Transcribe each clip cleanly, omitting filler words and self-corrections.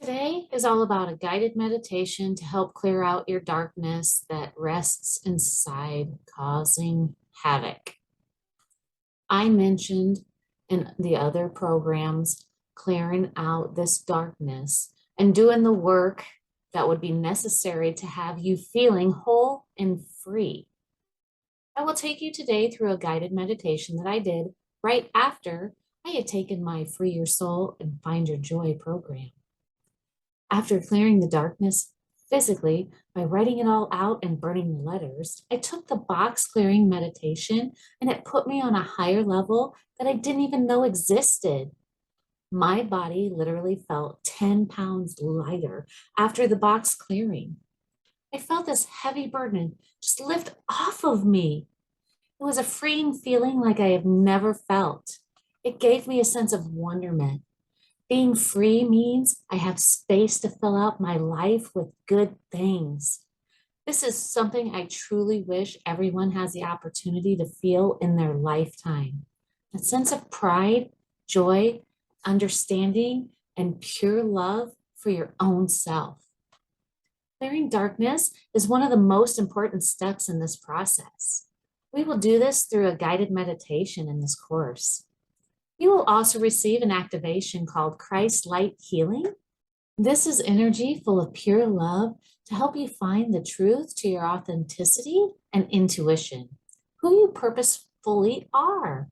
Today is all about a guided meditation to help clear out your darkness that rests inside, causing havoc. I mentioned in the other programs clearing out this darkness and doing the work that would be necessary to have you feeling whole and free. I will take you today through a guided meditation that I did right after I had taken my Free Your Soul and Find Your Joy program. After clearing the darkness physically by writing it all out and burning the letters, I took the box clearing meditation and it put me on a higher level that I didn't even know existed. My body literally felt 10 pounds lighter after the box clearing. I felt this heavy burden just lift off of me. It was a freeing feeling like I have never felt. It gave me a sense of wonderment. Being free means I have space to fill out my life with good things. This is something I truly wish everyone has the opportunity to feel in their lifetime. A sense of pride, joy, understanding, and pure love for your own self. Clearing darkness is one of the most important steps in this process. We will do this through a guided meditation in this course. You will also receive an activation called Christ Light Healing. This is energy full of pure love to help you find the truth to your authenticity and intuition, who you purposefully are.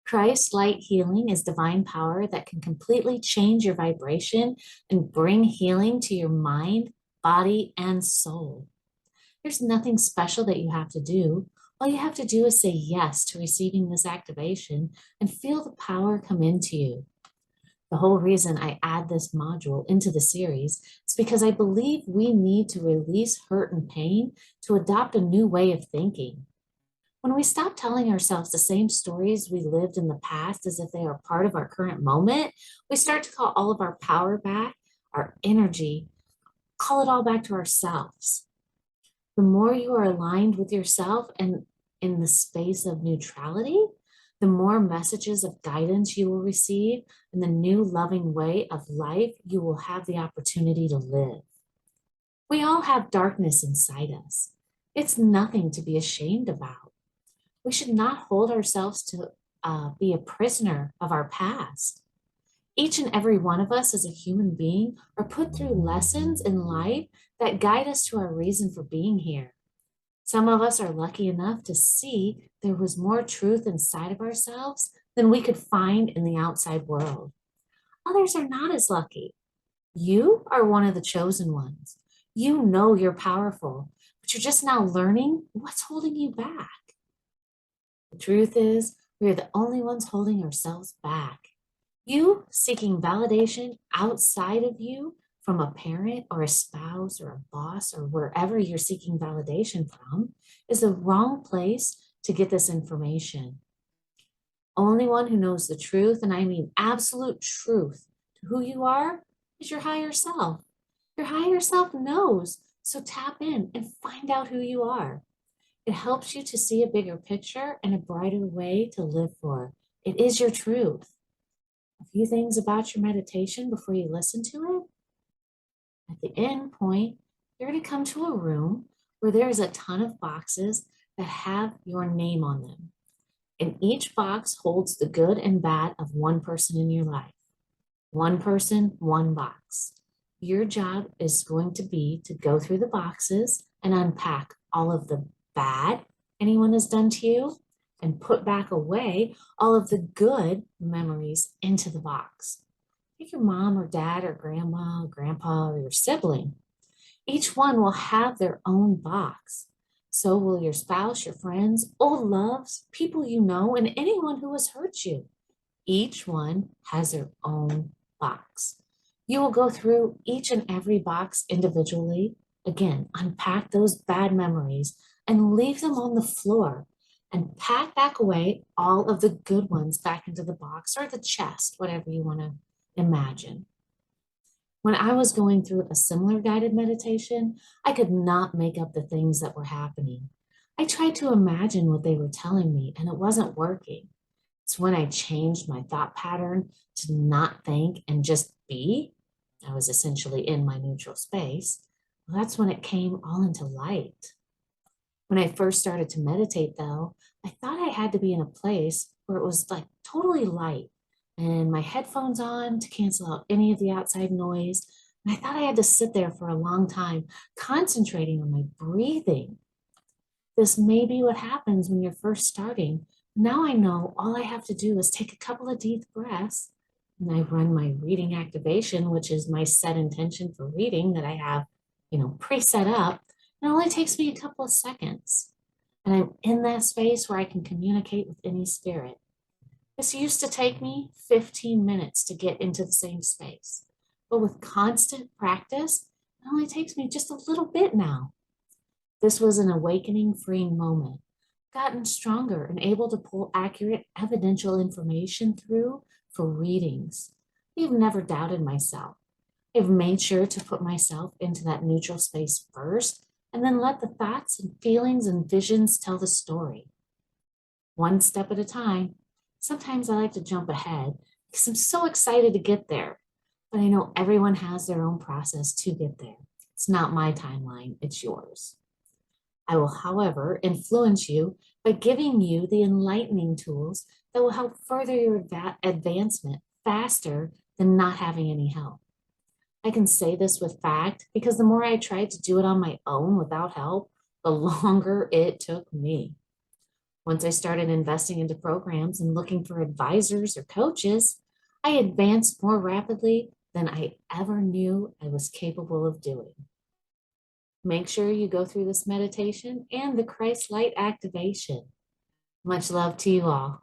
Christ Light Healing is divine power that can completely change your vibration and bring healing to your mind, body, and soul. There's nothing special that you have to do. All you have to do is say yes to receiving this activation and feel the power come into you. The whole reason I add this module into the series is because I believe we need to release hurt and pain to adopt a new way of thinking. When we stop telling ourselves the same stories we lived in the past as if they are part of our current moment, we start to call all of our power back, our energy, call it all back to ourselves. The more you are aligned with yourself and in the space of neutrality, the more messages of guidance you will receive and the new loving way of life you will have the opportunity to live. We all have darkness inside us. It's nothing to be ashamed about. We should not hold ourselves to be a prisoner of our past. Each and every one of us as a human being are put through lessons in life that guide us to our reason for being here. Some of us are lucky enough to see there was more truth inside of ourselves than we could find in the outside world. Others are not as lucky. You are one of the chosen ones. You know you're powerful, but you're just now learning what's holding you back. The truth is, we are the only ones holding ourselves back. You seeking validation outside of you from a parent or a spouse or a boss or wherever you're seeking validation from is the wrong place to get this information. Only one who knows the truth, and I mean absolute truth, to who you are is your higher self. Your higher self knows, so tap in and find out who you are. It helps you to see a bigger picture and a brighter way to live for. It is your truth. A few things about your meditation before you listen to it. At the end point, you're going to come to a room where there is a ton of boxes that have your name on them. And each box holds the good and bad of one person in your life. One person, one box. Your job is going to be to go through the boxes and unpack all of the bad anyone has done to you and put back away all of the good memories into the box. Take your mom or dad or grandma or grandpa or your sibling. Each one will have their own box. So will your spouse, your friends, old loves, people you know, and anyone who has hurt you. Each one has their own box. You will go through each and every box individually. Again, unpack those bad memories and leave them on the floor and pack back away all of the good ones back into the box or the chest, whatever you want to imagine. When I was going through a similar guided meditation, I could not make up the things that were happening. I tried to imagine what they were telling me, and it wasn't working. It's when I changed my thought pattern to not think and just be I was essentially in my neutral space. Well, that's when it came all into light. When I first started to meditate, though, I thought I had to be in a place where it was like totally light and my headphones on to cancel out any of the outside noise. And I thought I had to sit there for a long time, concentrating on my breathing. This may be what happens when you're first starting. Now I know all I have to do is take a couple of deep breaths and I run my reading activation, which is my set intention for reading that I have, pre-set up. It only takes me a couple of seconds. And I'm in that space where I can communicate with any spirit. This used to take me 15 minutes to get into the same space. But with constant practice, it only takes me just a little bit now. This was an awakening, freeing moment. Gotten stronger and able to pull accurate, evidential information through for readings. I've never doubted myself. I've made sure to put myself into that neutral space first and then let the thoughts and feelings and visions tell the story. One step at a time. Sometimes I like to jump ahead because I'm so excited to get there. But I know everyone has their own process to get there. It's not my timeline, it's yours. I will, however, influence you by giving you the enlightening tools that will help further your advancement faster than not having any help. I can say this with fact because the more I tried to do it on my own without help, the longer it took me. Once I started investing into programs and looking for advisors or coaches, I advanced more rapidly than I ever knew I was capable of doing. Make sure you go through this meditation and the Christ Light activation. Much love to you all.